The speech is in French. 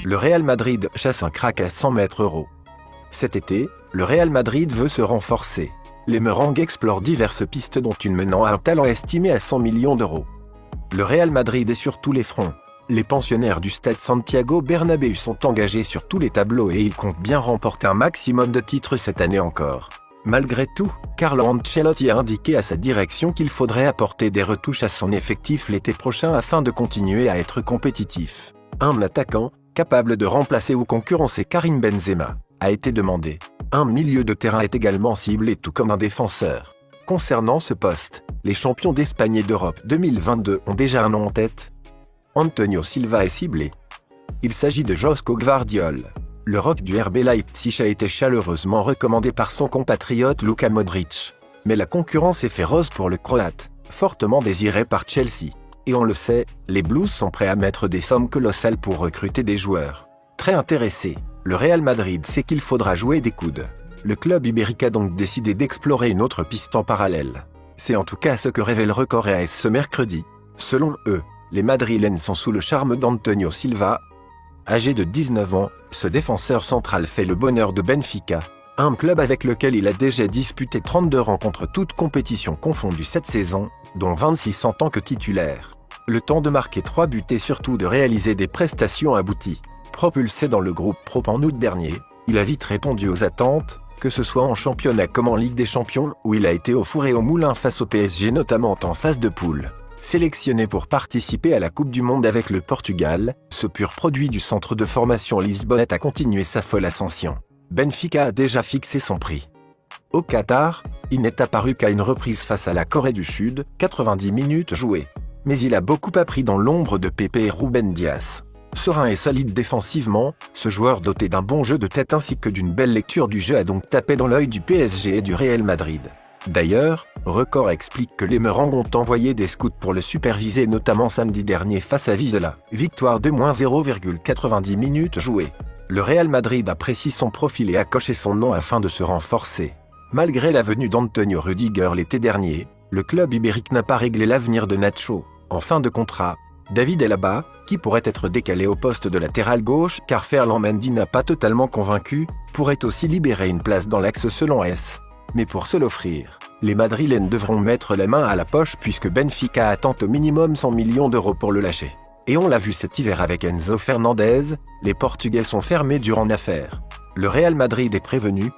Le Real Madrid chasse un crack à 100 mètres €. Cet été, le Real Madrid veut se renforcer. Les Merengues explorent diverses pistes dont une menant à un talent estimé à 100 millions d'euros. Le Real Madrid est sur tous les fronts. Les pensionnaires du stade Santiago Bernabéu sont engagés sur tous les tableaux et ils comptent bien remporter un maximum de titres cette année encore. Malgré tout, Carlo Ancelotti a indiqué à sa direction qu'il faudrait apporter des retouches à son effectif l'été prochain afin de continuer à être compétitif. Un attaquant, capable de remplacer ou concurrencer Karim Benzema, a été demandé. Un milieu de terrain est également ciblé tout comme un défenseur. Concernant ce poste, les champions d'Espagne et d'Europe 2022 ont déjà un nom en tête. Antonio Silva est ciblé. Il s'agit de Joško Gvardiol. Le rock du RB Leipzig a été chaleureusement recommandé par son compatriote Luka Modric. Mais la concurrence est féroce pour le Croate, fortement désiré par Chelsea. Et on le sait, les Blues sont prêts à mettre des sommes colossales pour recruter des joueurs. Très intéressé, le Real Madrid sait qu'il faudra jouer des coudes. Le club ibérique a donc décidé d'explorer une autre piste en parallèle. C'est en tout cas ce que révèle Record AS ce mercredi. Selon eux, les Madrilènes sont sous le charme d'Antonio Silva. Âgé de 19 ans, ce défenseur central fait le bonheur de Benfica, un club avec lequel il a déjà disputé 32 rencontres toutes compétitions confondues cette saison, dont 26 en tant que titulaire. Le temps de marquer 3 buts et surtout de réaliser des prestations abouties. Propulsé dans le groupe Pro en août dernier, il a vite répondu aux attentes, que ce soit en championnat comme en Ligue des Champions, où il a été au four et au moulin face au PSG notamment en phase de poule. Sélectionné pour participer à la Coupe du Monde avec le Portugal, ce pur produit du centre de formation lisbonnais a continué sa folle ascension. Benfica a déjà fixé son prix. Au Qatar, il n'est apparu qu'à une reprise face à la Corée du Sud, 90 minutes jouées. Mais il a beaucoup appris dans l'ombre de Pepe et Ruben Dias. Serein et solide défensivement, ce joueur doté d'un bon jeu de tête ainsi que d'une belle lecture du jeu a donc tapé dans l'œil du PSG et du Real Madrid. D'ailleurs, Record explique que les Merengues ont envoyé des scouts pour le superviser notamment samedi dernier face à Vizela. Victoire de -0,90 minutes jouées. Le Real Madrid apprécie son profil et a coché son nom afin de se renforcer. Malgré la venue d'Antonio Rüdiger l'été dernier, le club ibérique n'a pas réglé l'avenir de Nacho. En fin de contrat, David Alaba, qui pourrait être décalé au poste de latéral gauche car Ferland Mendy n'a pas totalement convaincu, pourrait aussi libérer une place dans l'axe selon S. Mais pour se l'offrir, les Madrilènes devront mettre la main à la poche puisque Benfica attend au minimum 100 millions d'euros pour le lâcher. Et on l'a vu cet hiver avec Enzo Fernandez, les Portugais sont fermés durant l'affaire. Le Real Madrid est prévenu,